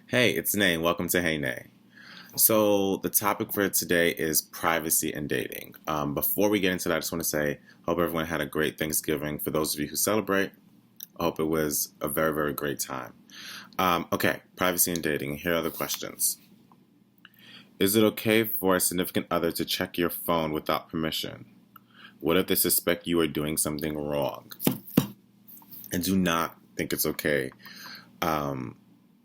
Hey, it's Nay. Welcome to Hey Nay. So the topic for today is privacy and dating. Before we get into that, I just want to say, hope everyone had a great Thanksgiving. For those of you who celebrate, I hope it was a very, very great time. Okay, privacy and dating. Here are the questions. Is it okay for a significant other to check your phone without permission? What if they suspect you are doing something wrong? I do not think it's okay um,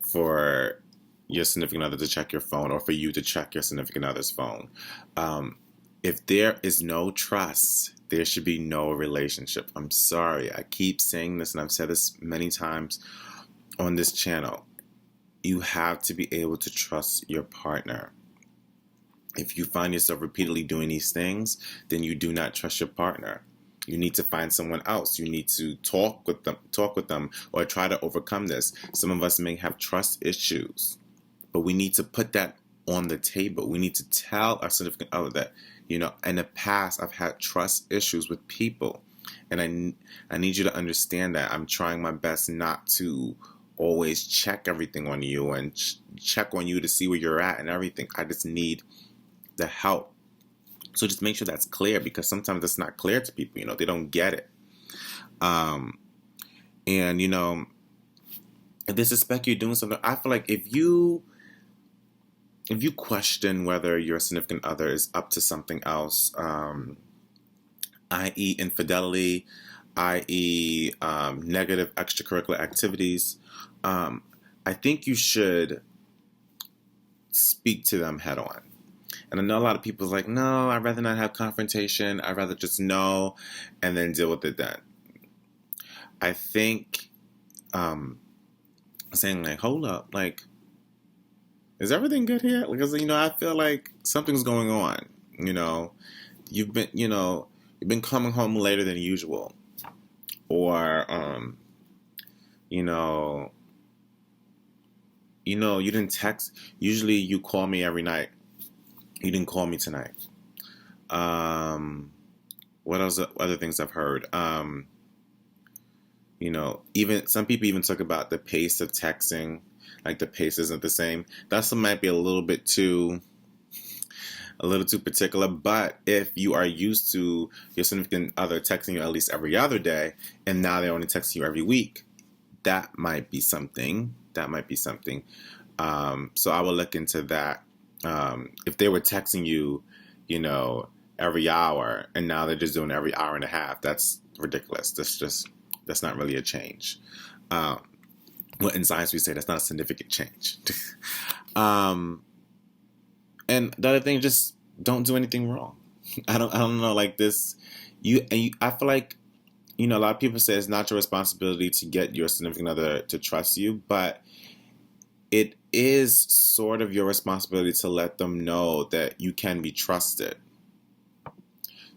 for your significant other to check your phone or for you to check your significant other's phone. Um, if there is no trust, there should be no relationship. I'm sorry. I keep saying this, and I've said this many times on this channel. You have to be able to trust your partner. If you find yourself repeatedly doing these things, then you do not trust your partner. You need to find someone else. You need to talk with them, or try to overcome this. Some of us may have trust issues, but we need to put that on the table. We need to tell our significant other that, in the past, I've had trust issues with people, and I need you to understand that I'm trying my best not to always check everything on you and check on you to see where you're at and everything. I just need the help. So just make sure that's clear, because sometimes it's not clear to people. They don't get it. Um, and if they suspect you're doing something, I feel like if you question whether your significant other is up to something else, i.e., infidelity, i.e., negative extracurricular activities, I think you should speak to them head on. And I know a lot of people's like, no, I'd rather not have confrontation. I'd rather just know and then deal with it then. I think saying like, hold up, like, is everything good here? Because I feel like something's going on. You've been coming home later than usual, or you know, you didn't text. Usually, you call me every night. You didn't call me tonight. What else? Other things I've heard. Even some people even talk about the pace of texting, like the pace isn't the same. That might be a little too particular. But if you are used to your significant other texting you at least every other day, and now they're only texting you every week, that might be something. So I will look into that. If they were texting you, every hour, and now they're just doing every hour and a half, that's ridiculous. That's not really a change. Well, in science we say that's not a significant change. um, and the other thing, just don't do anything wrong. I don't know, like this. I feel like a lot of people say it's not your responsibility to get your significant other to trust you, but it is sort of your responsibility to let them know that you can be trusted.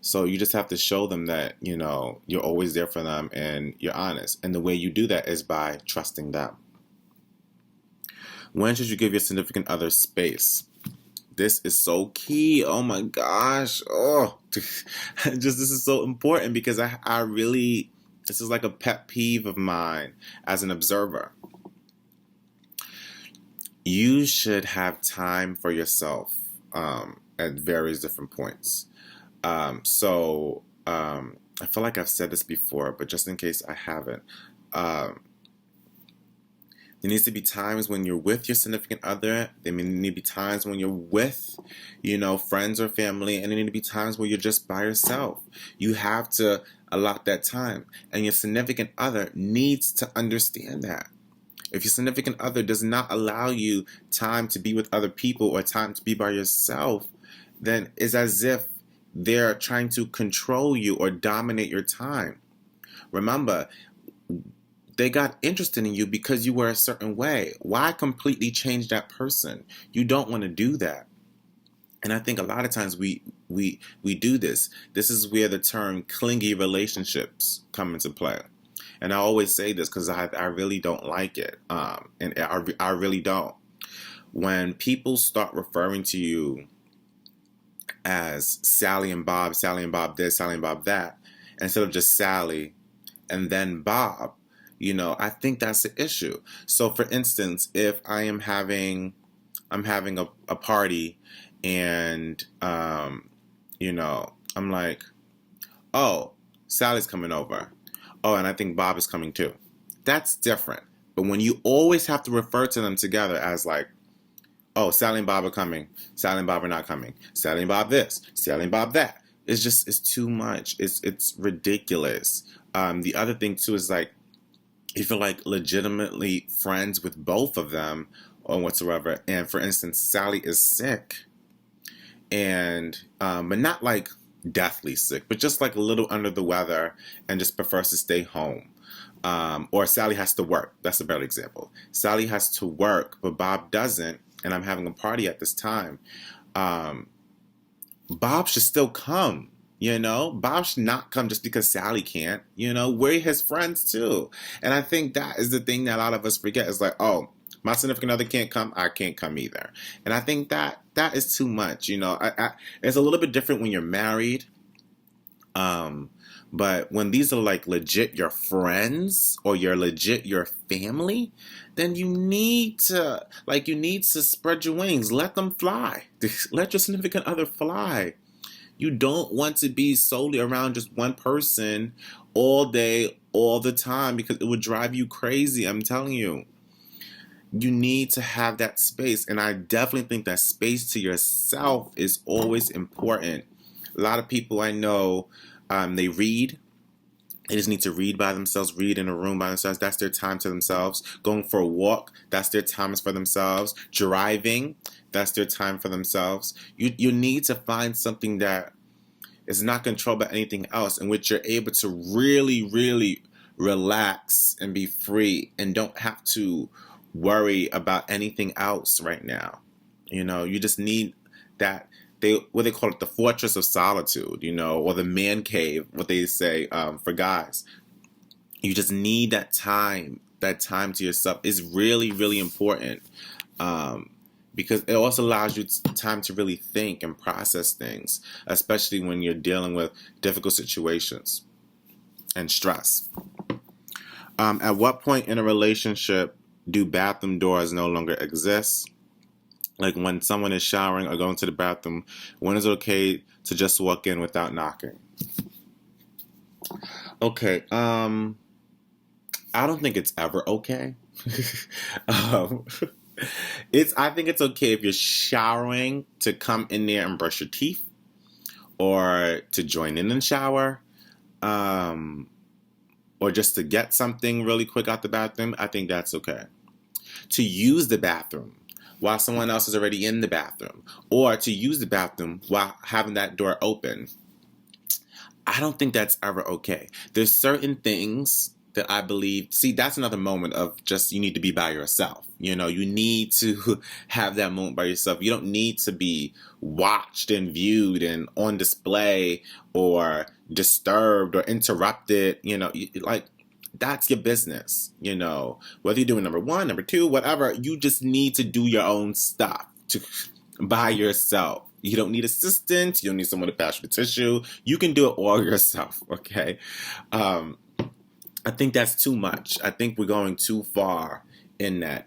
So you just have to show them that, you're always there for them and you're honest. And the way you do that is by trusting them. When should you give your significant other space? This is so key. Oh my gosh. Oh, this is so important, because I really, this is like a pet peeve of mine as an observer. You should have time for yourself at various different points. I feel like I've said this before, but just in case I haven't, there needs to be times when you're with your significant other. There need to be times when you're with, friends or family, and there need to be times where you're just by yourself. You have to allot that time, and your significant other needs to understand that. If your significant other does not allow you time to be with other people or time to be by yourself, then it's as if they're trying to control you or dominate your time. Remember, they got interested in you because you were a certain way. Why completely change that person? You don't want to do that. And I think a lot of times we do this. This is where the term clingy relationships come into play. And I always say this because I really don't like it. And I really don't. When people start referring to you as Sally and Bob this, Sally and Bob that, instead of just Sally and then Bob, I think that's the issue. So for instance, if I'm having a party and I'm like, oh, Sally's coming over. Oh, and I think Bob is coming too. That's different. But when you always have to refer to them together as like, oh, Sally and Bob are coming. Sally and Bob are not coming. Sally and Bob this. Sally and Bob that. It's too much. It's ridiculous. The other thing too is like, if you're like legitimately friends with both of them or whatsoever, and for instance, Sally is sick, and but not like deathly sick, but just like a little under the weather and just prefers to stay home. Or Sally has to work. That's a better example. Sally has to work, but Bob doesn't, and I'm having a party at this time. Um, Bob should still come. Bob should not come just because Sally can't. We're his friends too. And I think that is the thing that a lot of us forget. Is like, oh, my significant other can't come, I can't come either. And I think that is too much. It's a little bit different when you're married. But when these are like legit your friends or you're legit your family, then you need to spread your wings, let them fly. Let your significant other fly. You don't want to be solely around just one person all day, all the time, because it would drive you crazy. I'm telling you. You need to have that space. And I definitely think that space to yourself is always important. A lot of people I know, they read. They just need to read by themselves, read in a room by themselves. That's their time to themselves. Going for a walk, that's their time for themselves. Driving, that's their time for themselves. You need to find something that is not controlled by anything else, in which you're able to really, really relax and be free and don't have to worry about anything else right now. You just need that. What they call it, the fortress of solitude, or the man cave, what they say for guys. You just need that time to yourself is really, really important, because it also allows you time to really think and process things, especially when you're dealing with difficult situations and stress. At what point in a relationship do bathroom doors no longer exist? Like when someone is showering or going to the bathroom, when is it okay to just walk in without knocking? Okay, I don't think it's ever okay. um, I think it's okay if you're showering to come in there and brush your teeth, or to join in the shower, or just to get something really quick out the bathroom. I think that's okay. To use the bathroom while someone else is already in the bathroom, or to use the bathroom while having that door open, I don't think that's ever okay. There's certain things that I believe, see, that's another moment of just, you need to be by yourself. You need to have that moment by yourself. You don't need to be watched and viewed and on display or disturbed or interrupted. Like, that's your business. Whether you're doing number one, number two, whatever, you just need to do your own stuff by yourself. You don't need assistance. You don't need someone to pass you the tissue. You can do it all yourself, okay? I think that's too much. I think we're going too far in that.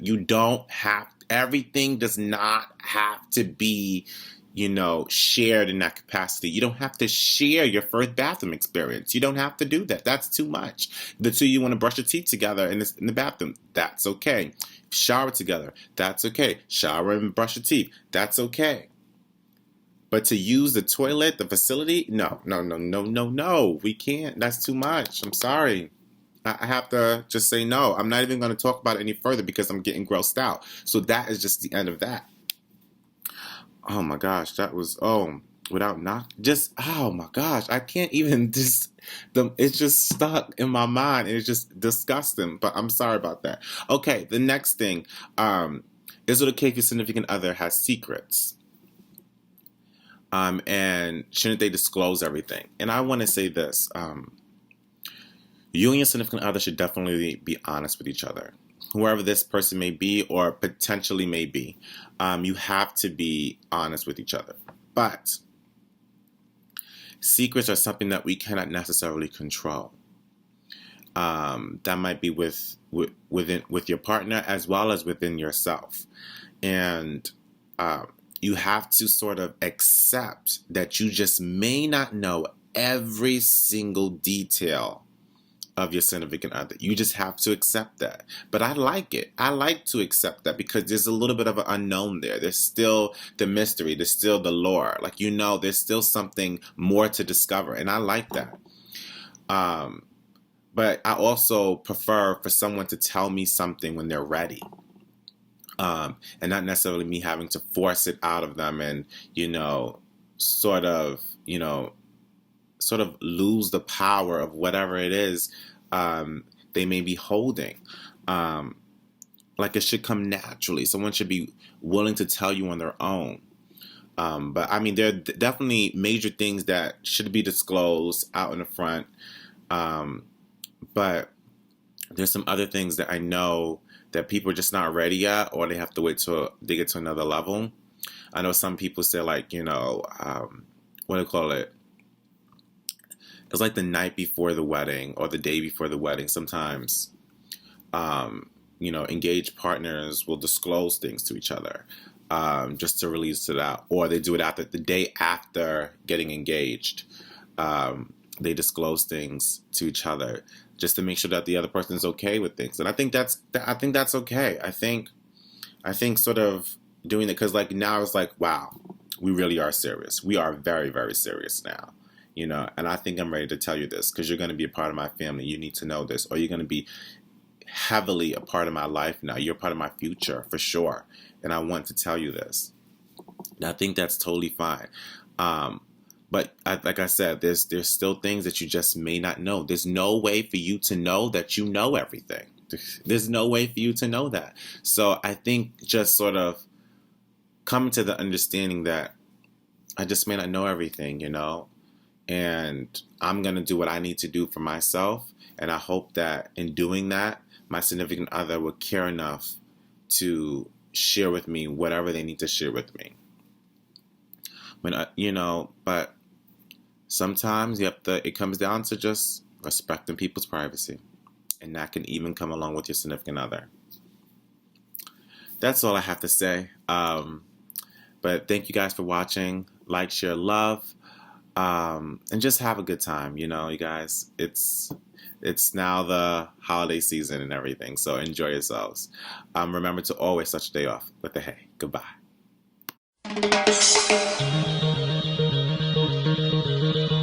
Everything does not have to be, shared in that capacity. You don't have to share your first bathroom experience. You don't have to do that. That's too much. The two, you want to brush your teeth together in the bathroom. That's okay. Shower together. That's okay. Shower and brush your teeth. That's okay. But to use the toilet, the facility, no. We can't. That's too much. I'm sorry. I have to just say no. I'm not even going to talk about it any further because I'm getting grossed out. So that is just the end of that. Oh my gosh, that was, oh my gosh, I can't even it's just stuck in my mind and it's just disgusting, but I'm sorry about that. Okay, the next thing, is it okay if your significant other has secrets? And shouldn't they disclose everything? And I want to say this, you and your significant other should definitely be honest with each other. Whoever this person may be or potentially may be, you have to be honest with each other. But secrets are something that we cannot necessarily control. That might be with your partner as well as within yourself. And you have to sort of accept that you just may not know every single detail of your significant other. You just have to accept that. But I like it. I like to accept that because there's a little bit of an unknown there. There's still the mystery. There's still the lore. Like, there's still something more to discover. And I like that. But I also prefer for someone to tell me something when they're ready. And not necessarily me having to force it out of them and, sort of lose the power of whatever it is they may be holding. Like, it should come naturally. Someone should be willing to tell you on their own. But I mean, there are definitely major things that should be disclosed out in the front. But there's some other things that I know that people are just not ready yet, or they have to wait till they get to another level. I know some people say, like, what do you call it? It's like the night before the wedding or the day before the wedding. Sometimes, engaged partners will disclose things to each other just to release it out. Or they do it the day after getting engaged. They disclose things to each other just to make sure that the other person is okay with things. And I think that's okay. I think sort of doing it because, like, now it's like, wow, we really are serious. We are very, very serious now. And I think I'm ready to tell you this because you're going to be a part of my family. You need to know this, or you're going to be heavily a part of my life now. You're a part of my future for sure. And I want to tell you this. And I think that's totally fine. But like I said, there's still things that you just may not know. There's no way for you to know that you know everything. There's no way for you to know that. So I think just sort of coming to the understanding that I just may not know everything, and I'm going to do what I need to do for myself. And I hope that in doing that, my significant other will care enough to share with me whatever they need to share with me. But sometimes it comes down to just respecting people's privacy. And that can even come along with your significant other. That's all I have to say. But thank you guys for watching. Like, share, love. And just have a good time, you guys. It's now the holiday season and everything, so enjoy yourselves. Remember to always start your day off with a hey. Goodbye.